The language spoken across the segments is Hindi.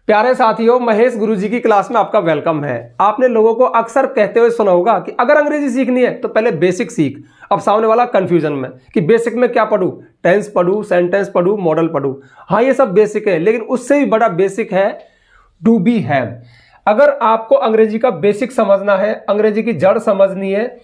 प्यारे साथियों, महेश गुरुजी की क्लास में आपका वेलकम है। आपने लोगों को अक्सर कहते हुए सुना होगा कि अगर अंग्रेजी सीखनी है तो पहले बेसिक सीख। अब सामने वाला कंफ्यूजन में कि बेसिक में क्या पढूं, टेंस पढूं, सेंटेंस पढूं, मॉडल पढूं। हाँ, ये सब बेसिक है, लेकिन उससे भी बड़ा बेसिक है डू बी हैव। अगर आपको अंग्रेजी का बेसिक समझना है, अंग्रेजी की जड़ समझनी है,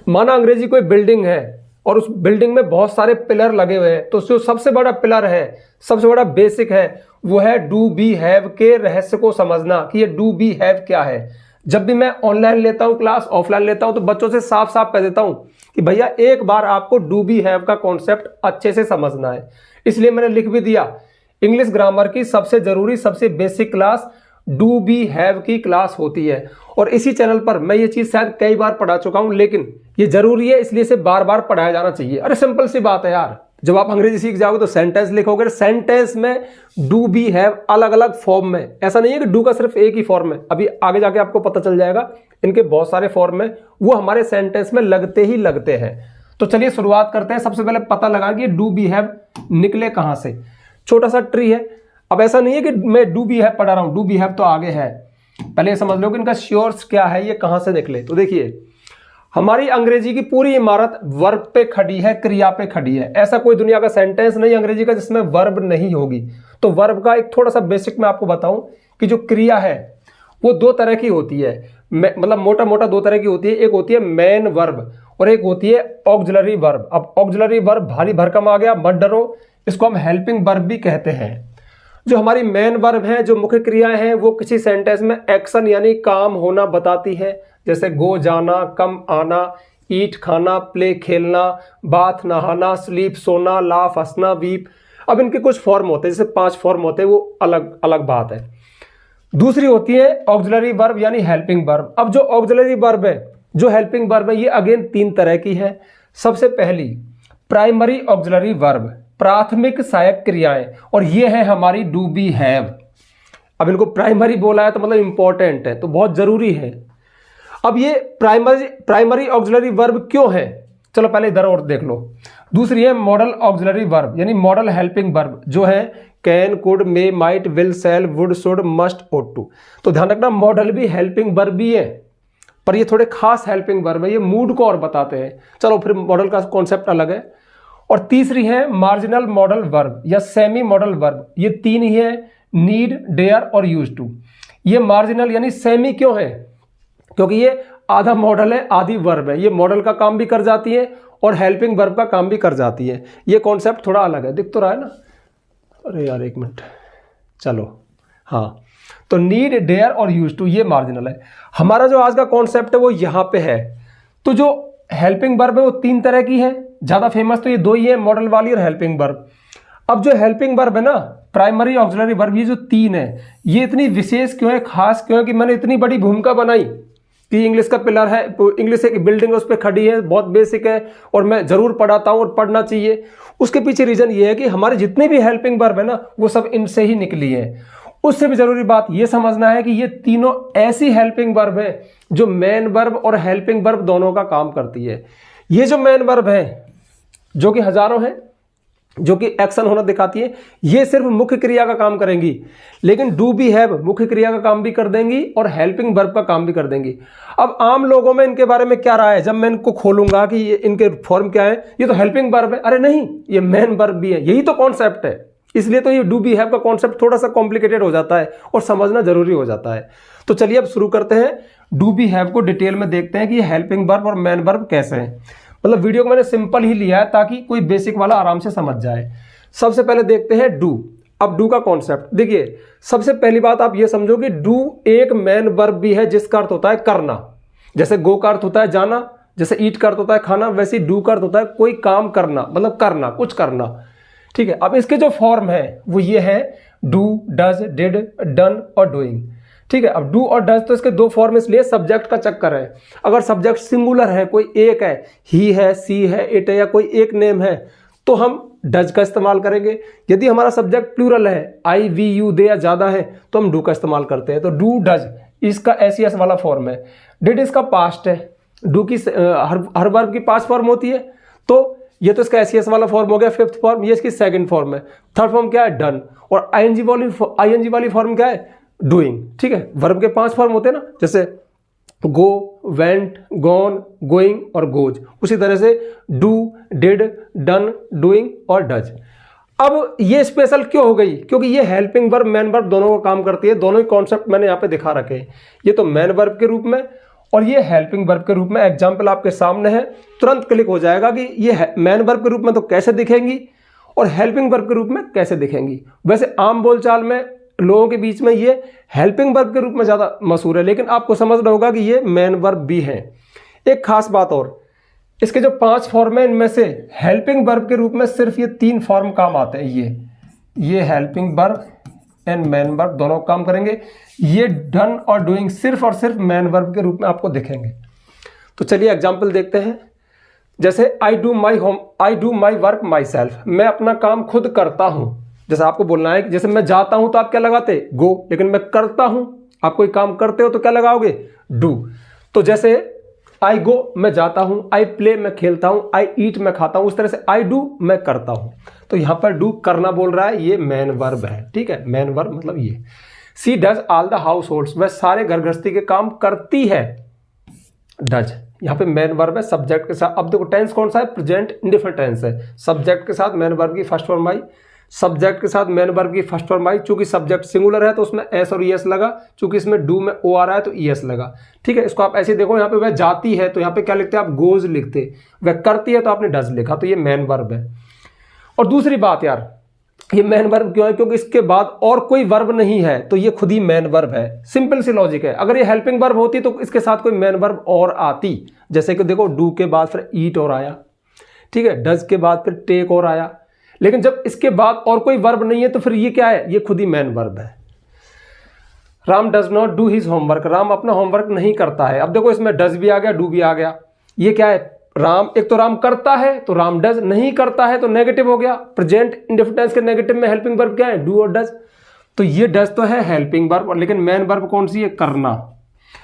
माना अंग्रेजी कोई बिल्डिंग है और उस बिल्डिंग में बहुत सारे पिलर लगे हुए हैं, तो जो सबसे बड़ा पिलर है, सबसे बड़ा बेसिक है, वो है डू बी हैव के रहस्य को समझना कि ये डू बी हैव क्या है। जब भी मैं ऑनलाइन लेता हूं क्लास, ऑफलाइन लेता हूं, तो बच्चों से साफ साफ कह देता हूं कि भैया एक बार आपको डू बी हैव का कॉन्सेप्ट अच्छे से समझना है। इसलिए मैंने लिख भी दिया, इंग्लिश ग्रामर की सबसे जरूरी, सबसे basic class do be have की क्लास होती है। और इसी चैनल पर मैं ये चीज शायद कई बार पढ़ा चुका हूं, लेकिन ये जरूरी है, इसलिए इसे बार बार पढ़ाया जाना चाहिए। अरे सिंपल सी बात है यार, जब आप अंग्रेजी सीख जाओगे तो सेंटेंस लिखोगे, सेंटेंस में डू बी हैव अलग अलग फॉर्म में। ऐसा नहीं है कि डू का सिर्फ एक ही फॉर्म है, अभी आगे जाके आपको पता चल जाएगा, इनके बहुत सारे फॉर्म में, वो हमारे सेंटेंस में लगते ही लगते हैं। तो चलिए शुरुआत करते हैं। सबसे पहले पता लगा कि डू बी हैव निकले कहां से। छोटा सा ट्री है। अब ऐसा नहीं है कि मैं डू बी हैव पढ़ा रहा हूं, डू बी हैव तो आगे है, पहले समझ लो कि इनका श्योर्स क्या है, ये कहां से निकले। तो देखिए, हमारी अंग्रेजी की पूरी इमारत वर्ब पे खड़ी है, क्रिया पे खड़ी है। ऐसा कोई दुनिया का सेंटेंस नहीं अंग्रेजी का जिसमें वर्ब नहीं होगी। तो वर्ब का एक थोड़ा सा बेसिक मैं आपको बताऊं कि जो क्रिया है वो दो तरह की होती है, मतलब मोटा मोटा दो तरह की होती है। एक होती है मेन वर्ब और एक होती है ऑक्सिलरी वर्ब। अब ऑक्सिलरी वर्ब भारी भरकम आ गया, मत डरो, इसको हम हेल्पिंग वर्ब भी कहते हैं। जो हमारी मेन वर्ब है, जो मुख्य क्रियाएं हैं, वो किसी सेंटेंस में एक्शन यानी काम होना बताती है, जैसे गो जाना, कम आना, ईट खाना, प्ले खेलना, बाथ नहाना, स्लीप सोना, लाफ हंसना, वीप। अब इनके कुछ फॉर्म होते हैं, जैसे 5 फॉर्म होते हैं, वो अलग अलग बात है। दूसरी होती है ऑक्सिलरी वर्ब यानी हेल्पिंग वर्ब। अब जो ऑक्सिलरी वर्ब है, जो हेल्पिंग वर्ब है, ये अगेन 3 तरह की है। सबसे पहली प्राइमरी ऑक्सिलरी वर्ब, प्राथमिक सहायक क्रियाएं, और ये है हमारी डू बी हैव। अब इनको प्राइमरी बोला है तो मतलब इंपॉर्टेंट है, तो बहुत जरूरी है। अब ये प्राइमरी ऑक्सिलरी वर्ब क्यों है, चलो पहले इधर और देख लो। दूसरी है मॉडल ऑक्सिलरी वर्ब यानी मॉडल हेल्पिंग वर्ब, जो है can, could, may, might, will, shall, would, should, must, ought to। तो ध्यान रखना, मॉडल भी हेल्पिंग वर्ब भी है, पर ये थोड़े खास हेल्पिंग वर्ब है, ये मूड को और बताते हैं। चलो फिर मॉडल का कॉन्सेप्ट अलग है। और तीसरी है मार्जिनल मॉडल वर्ब या सेमी मॉडल वर्ब। ये 3 ही है, नीड, डेयर और यूज टू। ये मार्जिनल यानी सेमी क्यों है, क्योंकि ये आधा मॉडल है, आधी वर्ब है। ये मॉडल का काम भी कर जाती है और हेल्पिंग वर्ब का काम भी कर जाती है। ये कॉन्सेप्ट थोड़ा अलग है, दिख तो रहा है ना। अरे यार एक मिनट, चलो हाँ। तो नीड, डेयर और यूज टू ये मार्जिनल है। हमारा जो आज का कॉन्सेप्ट है वो यहाँ पे है। तो जो हेल्पिंग वर्ब है वो 3 तरह की है, ज्यादा फेमस तो ये 2 ही है, मॉडल वाली और हेल्पिंग वर्ब। अब जो हेल्पिंग वर्ब है ना, प्राइमरी ऑक्सिलरी वर्ब, ये जो 3 है, ये इतनी विशेष क्यों है, खास क्यों है कि मैंने इतनी बड़ी भूमिका बनाई कि इंग्लिश का पिलर है, इंग्लिश एक बिल्डिंग है, उस पर खड़ी है, बहुत बेसिक है और मैं जरूर पढ़ाता हूं और पढ़ना चाहिए। उसके पीछे रीजन ये है कि हमारे जितने भी हेल्पिंग वर्ब है ना, वो सब इनसे ही निकली है। उससे भी जरूरी बात ये समझना है कि ये तीनों ऐसी हेल्पिंग वर्ब है जो मेन वर्ब और हेल्पिंग वर्ब दोनों का काम करती है। ये जो मेन वर्ब है, जो कि हजारों है, जो कि एक्शन होना दिखाती है, ये सिर्फ मुख्य क्रिया का काम करेंगी, लेकिन डू बी हैव मुख्य क्रिया का काम भी कर देंगी और हेल्पिंग वर्ब का काम भी कर देंगी। अब आम लोगों में इनके बारे में क्या राय है, जब मैं इनको खोलूंगा कि ये इनके फॉर्म क्या है, ये तो हेल्पिंग वर्ब है, अरे नहीं, ये मेन वर्ब भी है, यही तो कॉन्सेप्ट है। इसलिए तो ये डू बी हैव का कॉन्सेप्ट थोड़ा सा कॉम्प्लिकेटेड हो जाता है और समझना जरूरी हो जाता है। तो चलिए अब शुरू करते हैं, डू बी हैव को डिटेल में देखते हैं कि ये हेल्पिंग वर्ब और मेन वर्ब कैसे हैं। मतलब वीडियो को मैंने सिंपल ही लिया है ताकि कोई बेसिक वाला आराम से समझ जाए। सबसे पहले देखते हैं डू। अब डू का कॉन्सेप्ट देखिए, सबसे पहली बात आप ये समझो कि डू एक मेन वर्ब भी है जिसका अर्थ होता है करना। जैसे गो का अर्थ होता है जाना, जैसे ईट का अर्थ होता है खाना, वैसे डू का अर्थ होता है कोई काम करना, मतलब करना, कुछ करना। ठीक है, अब इसके जो फॉर्म है वो ये है डू, डज, डिड, डन और डूइंग। ठीक है, अब डू और डज तो इसके 2 फॉर्म, इसलिए सब्जेक्ट का चक्कर है। अगर सब्जेक्ट सिंगुलर है, कोई एक है, ही है, सी है, इट है, या कोई एक नेम है, तो हम डज का इस्तेमाल करेंगे। यदि हमारा सब्जेक्ट प्लूरल है, आई, वी, यू, दे या ज्यादा है, तो हम डू का इस्तेमाल करते हैं। तो डू, डज इसका एस वाला फॉर्म है। डिड इसका पास्ट है। डू की हर वर्ब की 5 फॉर्म होती है, तो ये तो इसका एस वाला फॉर्म हो गया, 5th फॉर्म। ये इसकी 2nd फॉर्म है। 3rd फॉर्म क्या है, डन। और आईएनजी वाली फॉर्म क्या है, डूइंग, ठीक है। वर्ब के 5 फॉर्म होते हैं ना, जैसे गो, वेंट, गॉन, गोइंग और गोज। उसी तरह से डू, डिड, डन, डूइंग और डज। अब ये स्पेशल क्यों हो गई? क्योंकि ये हेल्पिंग वर्ब मैन वर्ब दोनों का काम करती है। दोनों ही कॉन्सेप्ट मैंने यहाँ पे दिखा रखे हैं। ये तो मैन वर्ब के रूप में और ये हेल्पिंग वर्ब के रूप में। एग्जाम्पल आपके सामने है, तुरंत क्लिक हो जाएगा कि ये मैन वर्ब के रूप में तो कैसे दिखेंगी और हेल्पिंग वर्ब के रूप में कैसे दिखेंगी। वैसे आम बोलचाल में लोगों के बीच में ये हेल्पिंग वर्ब के रूप में ज़्यादा मशहूर है, लेकिन आपको समझना होगा कि ये मैन वर्ब भी है। एक खास बात और, इसके जो 5 फॉर्म है इनमें से हेल्पिंग वर्ब के रूप में सिर्फ ये 3 फॉर्म काम आते हैं। ये helping verb and man verb दोनों काम करेंगे। ये डन और डूइंग सिर्फ और सिर्फ मैन वर्ब के रूप में आपको दिखेंगे। तो चलिए एग्जाम्पल देखते हैं। जैसे I do my work my self, मैं अपना काम खुद करता हूं। जैसे आपको बोलना है कि जैसे मैं जाता हूं तो आप क्या लगाते? गो। लेकिन मैं करता हूं, आप कोई काम करते हो तो क्या लगाओगे? डू। तो जैसे आई गो मैं जाता हूं, आई प्ले मैं खेलता हूं, आई ईट मैं खाता हूं, उस तरह से आई डू मैं करता हूं। तो यहां पर डू करना बोल रहा है, ये मैन वर्ब है, ठीक है। मैन वर्ब मतलब ये। She does all the households, वह सारे घर गृहस्थी के काम करती है। डज यहाँ पे मैन वर्ब है सब्जेक्ट के साथ। अब देखो टेंस कौन सा है? प्रेजेंट इंडिफरेंट टेंस है। सब्जेक्ट के साथ मैन वर्ब की फर्स्ट फॉर्म आई, सब्जेक्ट के साथ मैन वर्ब की फर्स्ट फॉर्म आई। चूंकि सब्जेक्ट सिंगुलर है तो उसमें एस और ईएस लगा, चूंकि इसमें डू में ओ आ रहा है तो ईएस लगा, ठीक है। इसको आप ऐसे देखो, यहाँ पे वह जाती है तो यहाँ पे क्या लिखते हैं आप? गोज लिखते। वह करती है तो आपने डज लिखा, तो ये मैन वर्ब है। और दूसरी बात यार, ये मैन वर्ब क्यों है? क्योंकि इसके बाद और कोई वर्ब नहीं है, तो ये खुद ही मैन वर्ब है। सिंपल सी लॉजिक है। अगर ये हेल्पिंग वर्ब होती तो इसके साथ कोई मैन वर्ब और आती। जैसे कि देखो डू के बाद फिर ईट और आया, ठीक है। डज के बाद फिर टेक और आया। लेकिन जब इसके बाद और कोई वर्ब नहीं है तो फिर ये क्या है? ये खुद ही मैन वर्ब है। Ram does not do his homework, Ram अपना होमवर्क नहीं करता है। अब देखो इसमें डज भी आ गया, डू भी आ गया। ये क्या है? राम, एक तो राम करता है तो राम डज, नहीं करता है तो नेगेटिव हो गया। प्रेजेंट इंडेफिनिट टेंस के नेगेटिव में हेल्पिंग वर्ब क्या है? डू और डज। तो ये डज तो है हेल्पिंग वर्ब, लेकिन मैन वर्ब कौन सी है? करना।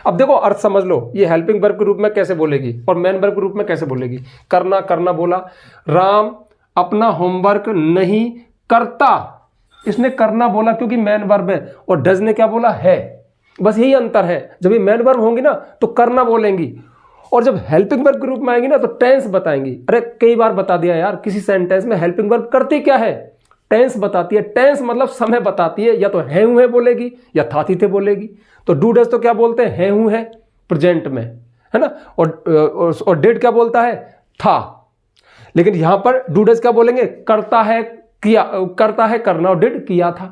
अब देखो अर्थ समझ लो, ये हेल्पिंग वर्ब के रूप में कैसे बोलेगी और मैन वर्ब के रूप में कैसे बोलेगी? करना, करना बोला। राम अपना होमवर्क नहीं करता, इसने करना बोला क्योंकि मैन वर्ब है, और डज ने क्या बोला? है। बस यही अंतर है। जब ये मैन वर्ब होंगी ना तो करना बोलेंगी, और जब हेल्पिंग वर्ब के रूप में आएंगी ना तो टेंस बताएंगी। अरे कई बार बता दिया यार, किसी सेंटेंस में हेल्पिंग वर्ब करती क्या है? टेंस बताती है। टेंस मतलब समय बताती है, या तो है हूं है बोलेगी या था थी थे बोलेगी। तो डू डज तो क्या बोलते हैं? है हूं है प्रेजेंट में, है ना। और डिड क्या बोलता है? था। लेकिन यहां पर डू डज क्या बोलेंगे? करता है, किया, करता है करना, और डिड किया था।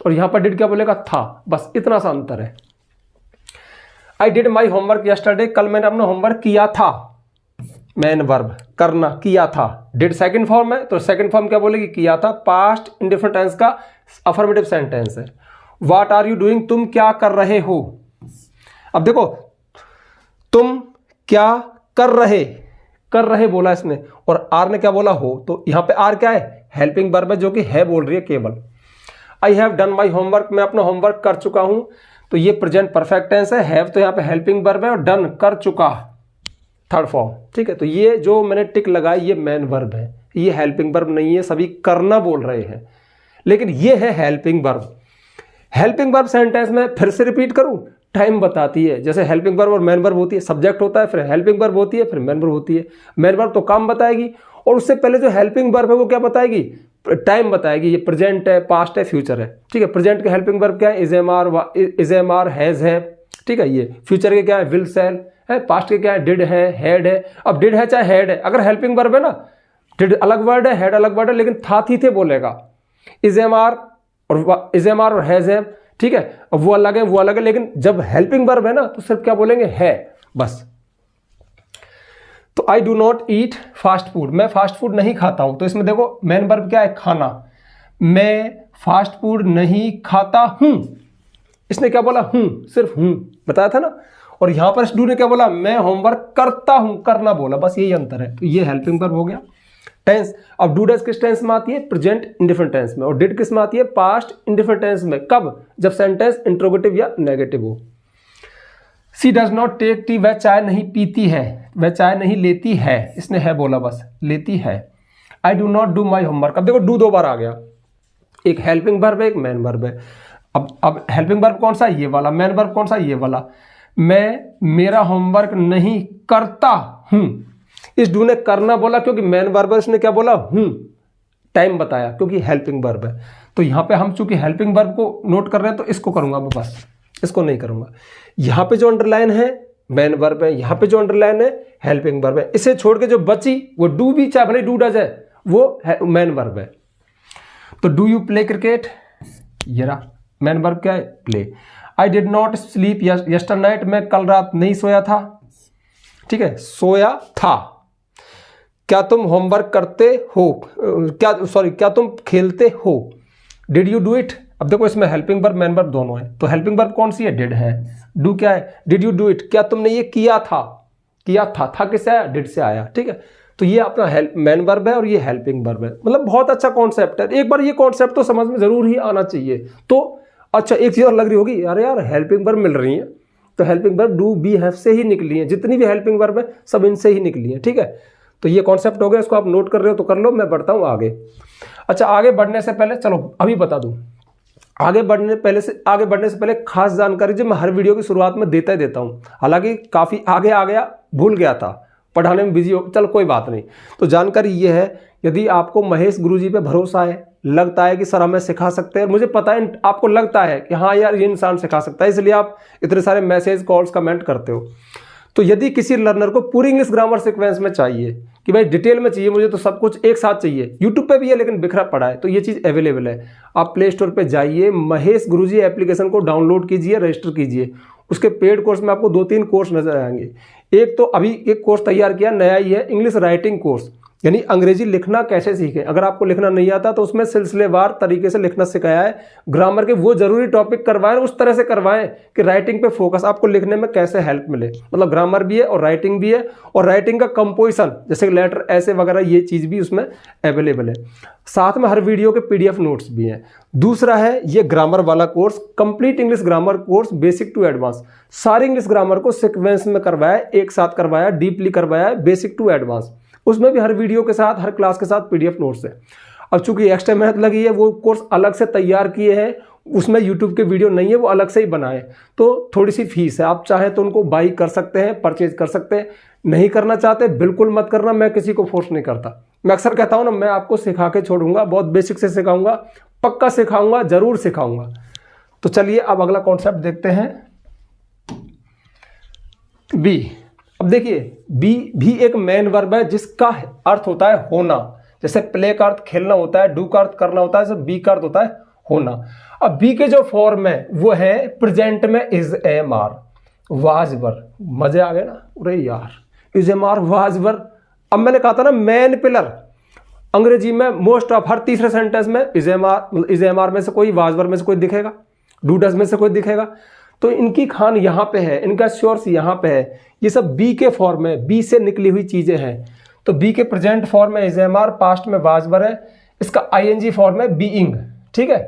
और यहां पर डिड क्या बोलेगा? था। बस इतना सा अंतर है। I did my homework yesterday, कल मैंने अपना होमवर्क किया था। मैन वर्ब करना, किया था। डिड सेकंड फॉर्म है तो सेकंड फॉर्म क्या बोलेगी? किया था। पास्ट इंडिफरेंट टेंस का अफर्मेटिव सेंटेंस है। व्हाट आर यू डूइंग, तुम क्या कर रहे हो। अब देखो तुम क्या कर रहे बोला इसने, और आर ने क्या बोला? हो। तो यहां पे आर क्या है? हेल्पिंग वर्ब है, जो कि है बोल रही है केवल। I have done my homework, मैं अपना होमवर्क कर चुका हूं। तो ये प्रेजेंट परफेक्ट टेंस है। हैव तो यहां पे हेल्पिंग वर्ब है, और डन कर चुका थर्ड फॉर्म, ठीक है। तो ये जो मैंने टिक लगाई ये मैन वर्ब है, ये हेल्पिंग वर्ब नहीं है। सभी करना बोल रहे हैं, लेकिन ये है helping verb. Helping verb sentence में फिर से रिपीट करूं, टाइम बताती है। जैसे हेल्पिंग वर्ब और मैन वर्ब होती है, सब्जेक्ट होता है, फिर हेल्पिंग वर्ब होती है, फिर मैन वर्ब होती है। मैन वर्ब तो काम बताएगी, और उससे पहले जो हेल्पिंग वर्ब है वो क्या बताएगी? टाइम बताएगी। ये प्रेजेंट है, पास्ट है, फ्यूचर है, ठीक है। प्रेजेंट के हेल्पिंग वर्ब क्या है? इज एम आर, हैज है, ठीक है। ये फ्यूचर के क्या है? विल सेल है। पास्ट के क्या है? डिड है, हैड है। अब डिड है चाहे हैड है, अगर हेल्पिंग वर्ब है ना, डिड अलग वर्ड है, हैड अलग वर्ड है, लेकिन था थी थे बोलेगा। इज एम आर और हैज है, ठीक है। अब वो अलग है, वो अलग है, लेकिन जब हेल्पिंग वर्ब है ना तो सिर्फ क्या बोलेंगे? है, बस। तो I do not eat fast food, मैं फास्ट फूड नहीं खाता हूं। तो इसमें देखो मेन वर्ब क्या है? खाना। मैं फास्ट फूड नहीं खाता हूं, इसने क्या बोला? हूं, सिर्फ हूं बताया था ना। और यहां पर डू ने क्या बोला? मैं होमवर्क करता हूं, करना बोला। बस यही अंतर है। तो ये हेल्पिंग वर्ब हो गया। टेंस, अब डू डज किस टेंस में आती है? प्रेजेंट इंडिफरेंट टेंस में। और डिड किस में आती है? पास्ट इंडिफरेंट टेंस में। कब? जब सेंटेंस इंट्रोगेटिव या नेगेटिव हो। सी डज नॉट टेक टी, वह चाय नहीं पीती है, वह चाय नहीं लेती है, इसने है बोला, बस लेती है। I do not do my homework, अब देखो डू दो बार आ गया, एक हेल्पिंग वर्ब है, एक मैन वर्ब है। अब हेल्पिंग वर्ब कौन सा, ये वाला। मेन वर्ब कौन सा, ये वाला। मैं मेरा होमवर्क नहीं करता हूं। इस डू ने करना बोला क्योंकि मेन वर्ब है, इसने क्या बोला, हूं, टाइम बताया क्योंकि हेल्पिंग वर्ब है। तो यहां पे हम चूंकि हेल्पिंग वर्ब को नोट कर रहे हैं तो इसको करूंगा मैं, बस इसको नहीं करूंगा। यहां पे जो अंडरलाइन है मेन वर्ब है, यहां पे जो अंडरलाइन है हेल्पिंग वर्ब है। इसे छोड़ के जो बची वो डू भी, चाहे भले डू डज है, वो मेन वर्ब है। तो डू यू प्ले क्रिकेट, ये रहा मेन वर्ब क्या है, play. I did not sleep यस्टर night, मैं कल रात नहीं सोया था, ठीक है, सोया था। क्या तुम होमवर्क करते हो, क्या तुम खेलते हो, डिड यू डू इट। अब देखो इसमें हेल्पिंग वर्ब मेन वर्ब दोनों है, तो हेल्पिंग वर्ब कौन सी है, डिड है। डू क्या है, डिड यू डू इट, क्या तुमने ये किया था, था किससे आया, डिड से आया, ठीक है। तो ये अपना हेल्प मेन वर्ब है और ये हेल्पिंग वर्ब है। मतलब बहुत अच्छा कॉन्सेप्ट है, एक बार ये कॉन्सेप्ट तो समझ में जरूर ही आना चाहिए। तो अच्छा एक चीज और लग रही होगी, अरे यार हेल्पिंग वर्ब मिल रही है, तो helping verb do be have से ही निकली है, जितनी भी हेल्पिंग वर्ब है सब इनसे ही निकली है, ठीक है। तो ये कॉन्सेप्ट हो गया, इसको आप नोट कर रहे हो तो कर लो, मैं बढ़ता हूँ आगे। अच्छा आगे बढ़ने से पहले चलो अभी बता दूं, आगे बढ़ने से पहले खास जानकारी जो मैं हर वीडियो की शुरुआत में देता ही देता हूँ, हालांकि काफ़ी आगे आ गया, भूल गया था, पढ़ाने में बिजी हो, चल कोई बात नहीं। तो जानकारी ये है, यदि आपको महेश गुरुजी पे भरोसा है, लगता है कि सर हमें सिखा सकते हैं, मुझे पता है आपको लगता है कि हाँ यार ये इंसान सिखा सकता है, इसलिए आप इतने सारे मैसेज कॉल्स कमेंट करते हो। तो यदि किसी लर्नर को पूरी इंग्लिश ग्रामर सीक्वेंस में चाहिए कि भाई डिटेल में चाहिए मुझे, तो सब कुछ एक साथ चाहिए, यूट्यूब पे भी है लेकिन बिखरा पड़ा है, तो ये चीज़ अवेलेबल है। आप प्ले स्टोर पे जाइए, महेश गुरुजी एप्लीकेशन को डाउनलोड कीजिए, रजिस्टर कीजिए। उसके पेड कोर्स में आपको 2-3 कोर्स नजर आएंगे। एक तो अभी एक कोर्स तैयार किया नया ही है, इंग्लिश राइटिंग कोर्स, यानी अंग्रेजी लिखना कैसे सीखें। अगर आपको लिखना नहीं आता तो उसमें सिलसिलेवार तरीके से लिखना सिखाया है। ग्रामर के वो जरूरी टॉपिक करवाएं, उस तरह से करवाएं कि राइटिंग पे फोकस, आपको लिखने में कैसे हेल्प मिले। मतलब ग्रामर भी है और राइटिंग भी है, और राइटिंग का कंपोजिशन जैसे लेटर ऐसे वगैरह, ये चीज़ भी उसमें अवेलेबल है। साथ में हर वीडियो के PDF नोट्स भी हैं। दूसरा है ये ग्रामर वाला course, complete English grammar course, basic to advance. सारी इंग्लिश ग्रामर को सिक्वेंस में करवाया, एक साथ करवाया, डीपली करवाया, बेसिक टू एडवांस। उसमें भी हर वीडियो के साथ, हर क्लास के साथ PDF नोट्स है। अब चूंकि एक्स्ट्रा मेहनत लगी है, वो कोर्स अलग से तैयार किए हैं, उसमें यूट्यूब के वीडियो नहीं है, वो अलग से ही बनाए, तो थोड़ी सी फीस है। आप चाहें तो उनको बाई कर सकते हैं, परचेज कर सकते हैं। नहीं करना चाहते बिल्कुल मत करना, मैं किसी को फोर्स नहीं करता। मैं अक्सर कहता हूँ ना, मैं आपको सिखा के छोड़ूंगा, बहुत बेसिक से सिखाऊंगा, पक्का सिखाऊंगा, जरूर सिखाऊंगा। तो चलिए अब अगला कॉन्सेप्ट देखते हैं, बी। अब देखिए बी भी एक मेन वर्ब है जिसका अर्थ होता है होना। जैसे प्ले का अर्थ खेलना होता है, डू का अर्थ करना होता है, जैसे बी का अर्थ होता है होना। अब बी के जो फॉर्म है वो है प्रेजेंट में is am are, was were. मजे आ गए ना, अरे यार is am are, was were. अब मैंने कहा था ना मेन पिलर, अंग्रेजी में मोस्ट ऑफ हर तीसरे सेंटेंस में इज एम आर में से कोई, वाज वर में से कोई दिखेगा, डू डज में से कोई दिखेगा। तो इनकी खान यहाँ पे है, इनका सोर्स यहाँ पे है, ये सब बी के फॉर्म में, बी से निकली हुई चीजें हैं। तो बी के प्रेजेंट फॉर्म में इज एम आर, पास्ट में वाज वर है, इसका ING फॉर्म में बीइंग, ठीक है।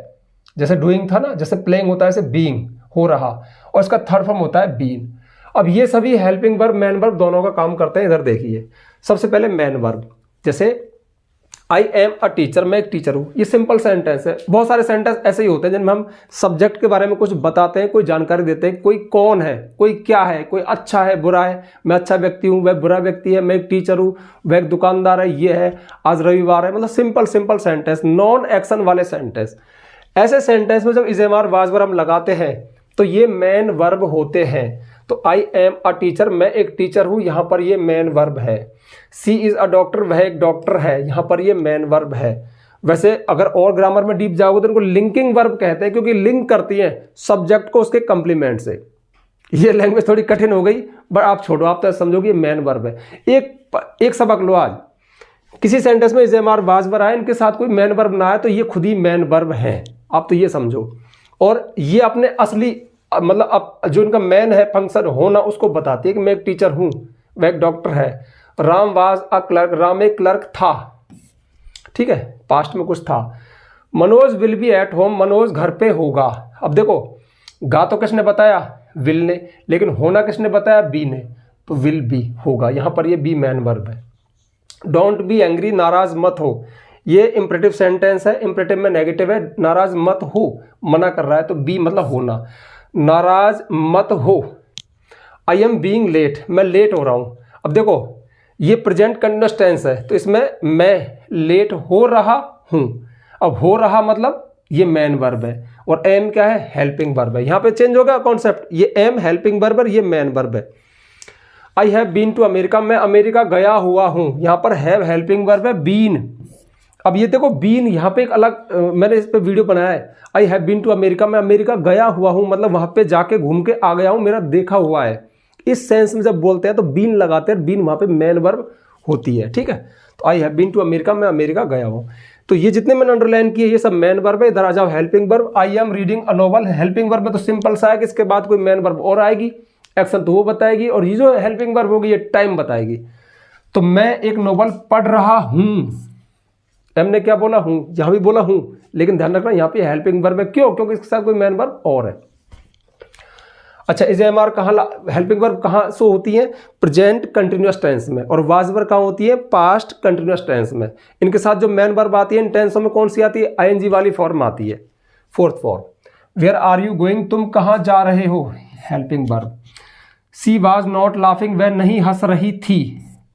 जैसे डूइंग था ना, जैसे प्लेइंग होता है, ऐसे बीइंग हो रहा, और इसका थर्ड फॉर्म होता है बीन। अब ये सभी हेल्पिंग वर्ब मेन वर्ब दोनों का काम करते हैं। इधर देखिए सबसे पहले मेन वर्ब, जैसे आई एम अ टीचर, मैं एक टीचर हूँ, ये सिंपल सेंटेंस है। बहुत सारे सेंटेंस ऐसे ही होते हैं जिनमें हम सब्जेक्ट के बारे में कुछ बताते हैं, कोई जानकारी देते हैं, कोई कौन है, कोई क्या है, कोई अच्छा है बुरा है, मैं अच्छा व्यक्ति हूँ, वह बुरा व्यक्ति है, मैं एक टीचर हूँ, वह एक दुकानदार है, ये है, आज रविवार है। मतलब सिंपल सेंटेंस, नॉन एक्शन वाले सेंटेंस। ऐसे सेंटेंस में जब is am are was were हम लगाते हैं तो ये मेन वर्ब होते हैं। तो आई एम अ टीचर, मैं एक टीचर हूँ, यहाँ पर ये मेन वर्ब है। सी इज अ डॉक्टर, वह एक डॉक्टर है, यहाँ पर ये मेन वर्ब है। वैसे अगर और ग्रामर में डीप जाओगे तो इनको लिंकिंग वर्ब कहते हैं, क्योंकि लिंक करती हैं सब्जेक्ट को उसके कंप्लीमेंट से। ये लैंग्वेज थोड़ी कठिन हो गई, बट आप छोड़ो, आप तो समझोगे मेन वर्ब है। एक सबक लो आज, किसी सेंटेंस में is am are was were आए, इनके साथ कोई मेन वर्ब ना आए तो ये खुद ही मेन वर्ब है, आप तो ये समझो। और ये अपने असली मतलब अब जो इनका मेन है फंक्शन होना, उसको बताती है कि मैं एक टीचर हूँ, वह एक डॉक्टर है। Ram was a clerk, Ram एक क्लर्क था, ठीक है, पास्ट में कुछ था। Manoj will be at home, Manoj घर पे होगा। अब देखो गा तो किसने बताया, विल ने, लेकिन होना किसने बताया, बी ने, तो विल बी होगा, यहाँ पर ये बी मेन वर्ब है। डोंट बी एंग्री, नाराज मत हो, ये इंपरेटिव सेंटेंस है, इंपरेटिव में नेगेटिव है, नाराज मत हो, मना कर रहा है, तो बी मतलब होना, नाराज मत हो। आई एम बीइंग लेट, मैं लेट हो रहा हूँ। अब देखो ये प्रेजेंट कंटिन्यूअस टेंस है, तो इसमें मैं लेट हो रहा हूँ। अब हो रहा मतलब ये मेन वर्ब है, और एम क्या है, हेल्पिंग वर्ब है। यहाँ पे चेंज होगा कॉन्सेप्ट, ये एम हेल्पिंग वर्ब है, ये मेन वर्ब है। I have been to America, मैं अमेरिका गया हुआ हूँ, यहाँ पर हैव हेल्पिंग वर्ब है, बीन। अब ये देखो बीन यहाँ पे एक अलग मैंने इस पे वीडियो बनाया है। I have been to America, मैं अमेरिका गया हुआ हूँ, मतलब वहाँ पे जाके घूम के आ गया हूँ, मेरा देखा हुआ है। इस सेंस में जब बोलते हैं तो बीन लगाते हैं, बीन वहाँ पे मेन वर्ब होती है, ठीक है। तो I have been to America, मैं अमेरिका गया हूँ। तो ये जितने मैंने अंडरलाइन किए ये सब मेन वर्ब है। इधर आ जाओ helping verb, I am reading a novel. Helping verb में तो सिंपल सा है कि इसके बाद कोई मेन वर्ब और आएगी, एक्शन तो वो बताएगी, और ये जो हेल्पिंग वर्ब होगी ये टाइम बताएगी। तो मैं एक नोवेल पढ़ रहा हूँ, एम ने क्या बोला, हूँ, यहाँ भी बोला हूँ, लेकिन ध्यान रखना यहाँ पे हेल्पिंग वर्ब है। क्यों? क्योंकि इसके साथ कोई मेन वर्ब और है। अच्छा, इज एम आर कहाँ, हेल्पिंग वर्ब कहाँ शो होती है, प्रेजेंट कंटिन्यूअस टेंस में, और वाज वर्ब कहाँ होती है, पास्ट कंटिन्यूअस टेंस में। इनके साथ जो मेन वर्ब आती है इन टेंसों में कौन सी आती है, आईएनजी वाली फॉर्म आती है, fourth form. Where are you going, तुम कहाँ जा रहे हो, helping verb. She was not laughing, वह नहीं हंस रही थी,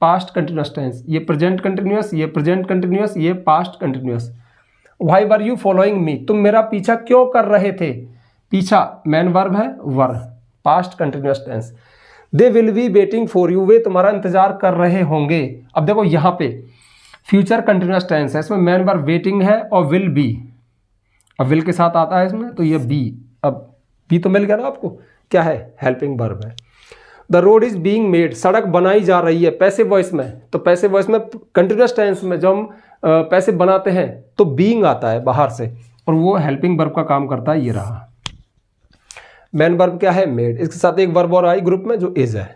पास्ट कंटिन्यूअस टेंस। ये प्रेजेंट कंटिन्यूअस, ये प्रेजेंट कंटिन्यूअस, ये past continuous. Why were you following me, तुम मेरा पीछा क्यों कर रहे थे, पीछा मेन वर्ब है, वर, past continuous tense. They will be waiting for you, वे तुम्हारा इंतजार कर रहे होंगे। अब देखो यहाँ पे फ्यूचर कंटिन्यूअस टेंस है, इसमें मेन वर्ब वेटिंग है और विल बी, अब विल के साथ आता है इसमें, तो ये बी, अब बी तो मिल गया ना आपको, क्या है, हेल्पिंग वर्ब है। The road is being made, सड़क बनाई जा रही है, पैसिव वॉइस में। तो पैसिव वॉइस में कंटिन्यूअस टेंस में जब हम पैसिव बनाते हैं तो बीइंग आता है बाहर से, और वो हेल्पिंग वर्ब का काम करता है, ये रहा। मेन वर्ब क्या है, मेड। इसके साथ एक वर्ब और आई ग्रुप में जो इज है।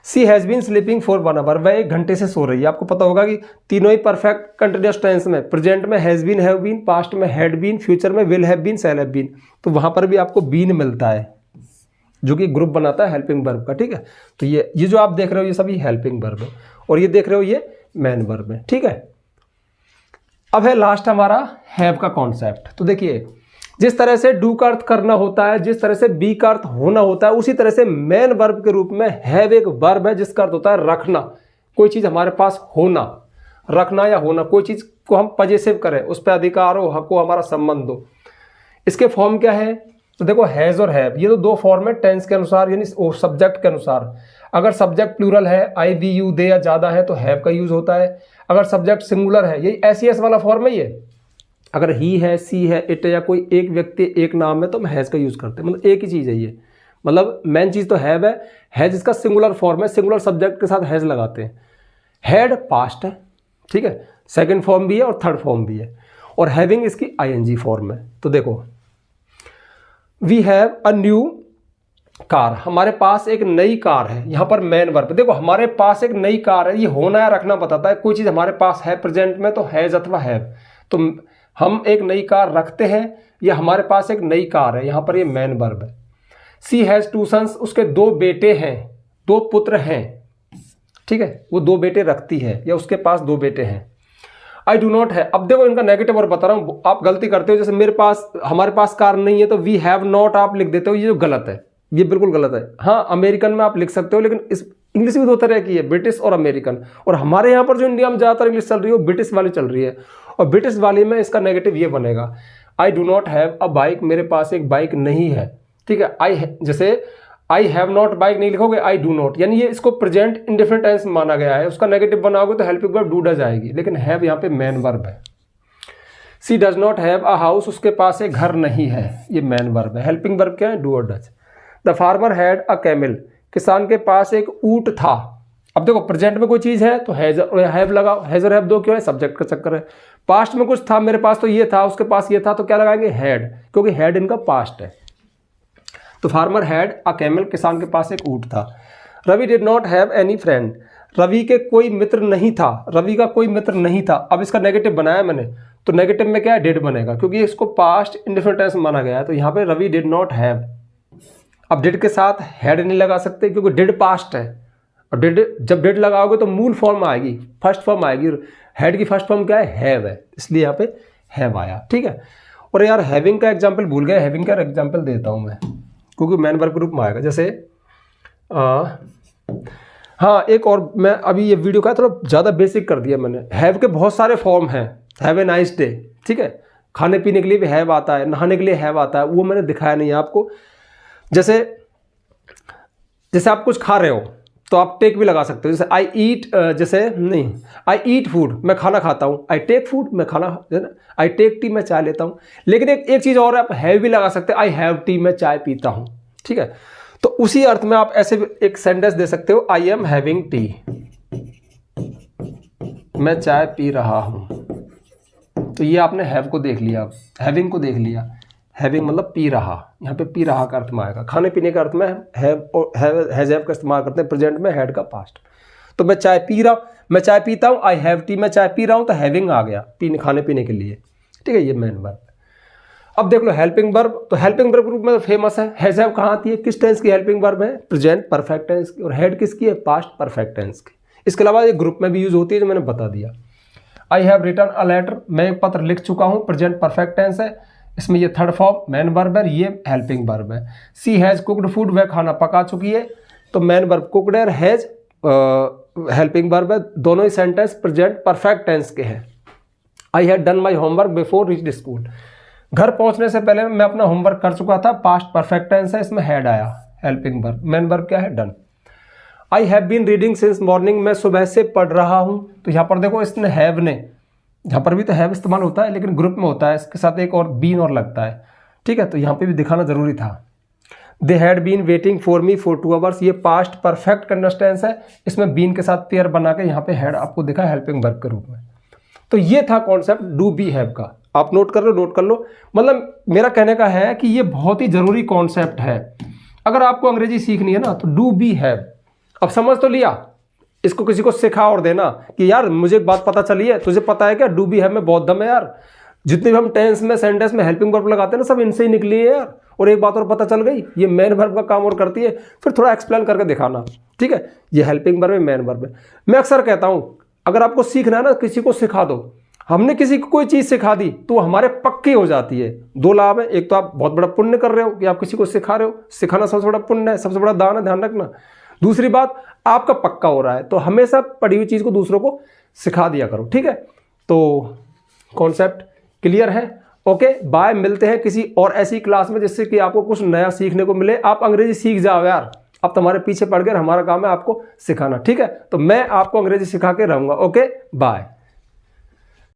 She has been sleeping for 1 hour, वह 1 घंटे से सो रही है। आपको पता होगा कि तीनों ही परफेक्ट कंटिन्यूअस टेंस में, प्रेजेंट में has been, have been, past में हैड बीन, फ्यूचर में will have been, shall have been, तो वहां पर भी आपको बीन मिलता है जो कि ग्रुप बनाता है हेल्पिंग वर्ब का, ठीक है। तो ये जो आप देख रहे हो ये सभी हेल्पिंग वर्ब है, और ये देख रहे हो ये मेन वर्ब है, ठीक है। अब है लास्ट हमारा हैव का कॉन्सेप्ट। तो देखिए जिस तरह से डू का अर्थ करना होता है, जिस तरह से बी का अर्थ होना होता है, उसी तरह से मेन वर्ब के रूप में हैव एक वर्ब है जिसका अर्थ होता है रखना। कोई चीज हमारे पास होना, रखना या होना, कोई चीज को हम पजेसिव करें, उस पर अधिकार हो, हक हो, हमारा संबंध हो। इसके फॉर्म क्या है, तो देखो हैज और हैव, ये तो दो फॉर्म है टेंस के अनुसार, यानी सब्जेक्ट के अनुसार। अगर सब्जेक्ट प्लूरल है, आई, वी, यू, दे या ज्यादा है तो हैव का यूज होता है। अगर सब्जेक्ट सिंगुलर है, यही एस एस वाला फॉर्म है ये। अगर ही है, सी है, इट है, या कोई एक व्यक्ति एक नाम है तो हम हैज का यूज करते हैं, मतलब एक ही चीज है ये। मतलब मेन चीज तो हैव है, हैज इसका सिंगुलर फॉर्म है, सिंगुलर सब्जेक्ट के साथ हैज लगाते हैं। हैड पास्ट है, ठीक है, सेकंड फॉर्म भी है और थर्ड फॉर्म भी है, और हैविंग इसकी आईएनजी फॉर्म है। तो देखो we have a new car, हमारे पास एक नई कार है, यहां पर मेन वर्ब। देखो हमारे पास एक नई कार है, ये होना या रखना बताता है। कोई चीज हमारे पास है प्रेजेंट में तो हैज अथवा हैव, तो हम एक नई कार रखते हैं या हमारे पास एक नई कार है, यहां पर ये मेन वर्ब है। सी हैज 2 सन्स, उसके 2 बेटे हैं, 2 पुत्र हैं, ठीक है, वो 2 बेटे रखती है या उसके पास 2 बेटे हैं। आई डू नॉट है, अब देखो इनका नेगेटिव और बता रहा हूं, आप गलती करते हो, जैसे हमारे पास कार नहीं है तो वी हैव नॉट आप लिख देते हो, ये जो गलत है, ये बिल्कुल गलत है। हाँ अमेरिकन में आप लिख सकते हो, लेकिन इस इंग्लिश भी 2 तरह की है, ब्रिटिश और अमेरिकन, और हमारे यहाँ पर जो इंडिया में ज्यादातर इंग्लिश चल रही है वो ब्रिटिश वाली चल रही है, और ब्रिटिश वाली में इसका नेगेटिव ये बनेगा, I do not have a bike, मेरे पास एक बाइक नहीं है, ठीक है। जैसे आई हैव नॉट बाइक नहीं लिखोगे, आई डू नॉट, यानी ये इसको प्रेजेंट इंडेफिनिट टेंस माना गया है, उसका नेगेटिव बनाओगे तो हेल्पिंग वर्ब डू डज आएगी, लेकिन हैव यहाँ पे मेन वर्ब है। She does not have a house, उसके पास एक घर नहीं है, ये मेन वर्ब है। हेल्पिंग वर्ब क्या है, डू और does. The farmer had a camel, किसान के पास एक ऊंट था। अब देखो प्रेजेंट में कोई चीज है तो हैव लगाओ, हैज और हैव दो क्यों है, सब्जेक्ट का चक्कर है। पास्ट में कुछ था, मेरे पास तो ये था, उसके पास ये था, तो क्या लगाएंगे, हैड, क्योंकि हैड इनका पास्ट है। तो फार्मर हैड अ कैमल, किसान के पास एक ऊंट था। Ravi did not have any friend, Ravi के कोई मित्र नहीं था, रवि का कोई मित्र नहीं था। अब इसका नेगेटिव बनाया मैंने, तो नेगेटिव में क्या है, डिड बनेगा, क्योंकि इसको पास्ट इंडेफिनिट टेंस माना गया है, तो यहाँ पे रवि डिड नॉट हैव। अब डिड के साथ हैड नहीं लगा सकते क्योंकि डिड पास्ट है, और डिड जब डिड लगाओगे तो मूल फॉर्म आएगी, फर्स्ट फॉर्म आएगी, हैड की फर्स्ट फॉर्म क्या है, हैव है, इसलिए यहाँ पे हैव आया, ठीक है। और यार हैविंग का एग्जाम्पल भूल गए, हैविंग का एग्जाम्पल देता हूँ मैं, क्योंकि मैन वर्ब ग्रुप में आएगा। जैसे हाँ, एक और, मैं अभी ये वीडियो का थोड़ा ज़्यादा बेसिक कर दिया मैंने। हैव के बहुत सारे फॉर्म हैं, हैव ए नाइस डे, ठीक है, खाने पीने के लिए भी हैव आता है, नहाने के लिए हैव आता है, वो मैंने दिखाया नहीं है आपको। जैसे आप कुछ खा रहे हो तो आप टेक भी लगा सकते हो, जैसे आई ईट, जैसे नहीं, आई ईट फूड, मैं खाना खाता हूँ, आई टेक फूड, मैं खाना, आई टेक टी, मैं चाय लेता हूँ। लेकिन एक चीज़ और है, आप हैव भी लगा सकते हैं, आई हैव टी, मैं चाय पीता हूँ, ठीक है। तो उसी अर्थ में आप ऐसे एक सेंटेंस दे सकते हो, आई एम हैविंग टी, मैं चाय पी रहा हूँ। तो ये आपने हैव को देख लिया, हैविंग को देख लिया। हैविंग मतलब पी रहा, यहाँ पे पी रहा का अर्थ में आएगा। खाने पीने का अर्थ में हैव और हैज हैव का इस्तेमाल करते हैं प्रेजेंट में, हैड का पास्ट। तो मैं चाय पी रहा हूँ, मैं चाय पीता हूँ, आई हैव टी, मैं चाय पी रहा हूँ, तो हैविंग आ गया पीने, खाने पीने के लिए, ठीक है। ये मेन वर्ब। अब देख लो हेल्पिंग वर्ब, तो हेल्पिंग वर्ब ग्रुप में फेमस है। हैज हैव कहाँ आती है, किस टेंस की हेल्पिंग वर्ब है, प्रेजेंट परफेक्ट टेंस की, और हेड किसकी है, पास्ट परफेक्ट टेंस की। इसके अलावा ये ग्रुप में भी यूज होती है, जो मैंने बता दिया। I have written a letter, मैं एक पत्र लिख चुका हूँ, प्रेजेंट परफेक्ट टेंस है, इसमें ये थर्ड फॉर्म मेन वर्ब है, ये हेल्पिंग वर्ब है। सी हैज कुक्ड फूड, वह खाना पका चुकी है, तो मेन वर्ब कुक्ड है, हैज हेल्पिंग वर्ब है, दोनों ही सेंटेंस प्रेजेंट परफेक्ट टेंस के हैं। I had done my homework before reached school, घर पहुंचने से पहले मैं अपना होमवर्क कर चुका था, पास्ट परफेक्ट टेंस है, इसमें हैड आया, हेल्पिंग वर्ब। मेन वर्ब क्या है, done. I have been reading since morning, मैं सुबह से पढ़ रहा हूँ, तो यहाँ पर देखो इसने हैव ने, यहाँ पर भी तो हैव इस्तेमाल होता है, लेकिन ग्रुप में होता है, इसके साथ एक और बीन और लगता है, ठीक है, तो यहाँ पे भी दिखाना जरूरी था। They had been waiting for me for 2 hours, ये पास्ट परफेक्ट कंटिन्यूअस टेंस है, इसमें बीन के साथ पेयर बना के यहाँ पे हैड आपको दिखा हेल्पिंग वर्ब के रूप में। तो ये था कॉन्सेप्ट डू बी हैव का, आप नोट कर लो, नोट कर लो। मतलब मेरा कहने का है कि ये बहुत ही जरूरी कॉन्सेप्ट है। अगर आपको अंग्रेजी सीखनी है ना, तो डू बी हैव, अब समझ तो लिया, इसको किसी को सिखा और देना कि यार मुझे एक बात पता चली है, तुझे पता है क्या, डू बी हैव में बहुत दम है यार, जितने भी हम टेंस में सेंटेंस में हेल्पिंग वर्ब लगाते हैं ना, सब इनसे ही निकली है यार। और एक बात और पता चल गई, ये मेन वर्ब का काम और करती है, फिर थोड़ा एक्सप्लेन करके दिखाना, ठीक है। ये हेल्पिंग वर्ब है, मेन वर्ब है। मैं अक्सर कहता हूँ, अगर आपको सीखना है ना, किसी को सिखा दो। हमने किसी को कोई चीज़ सिखा दी तो हमारे पक्की हो जाती है। 2 लाभ है, एक तो आप बहुत बड़ा पुण्य कर रहे हो कि आप किसी को सिखा रहे हो, सिखाना सबसे बड़ा पुण्य है, सबसे बड़ा दान है, ध्यान रखना। दूसरी बात, आपका पक्का हो रहा है, तो हमेशा पढ़ी हुई चीज़ को दूसरों को सिखा दिया करो, ठीक है। तो कॉन्सेप्ट क्लियर है, ओके। बाय, मिलते हैं किसी और ऐसी क्लास में जिससे कि आपको कुछ नया सीखने को मिले, आप अंग्रेजी सीख जाओ यार। अब तुम्हारे पीछे पड़ गए, हमारा काम है आपको सिखाना, ठीक है। तो मैं आपको अंग्रेजी सिखा के रहूँगा, ओके, बाय।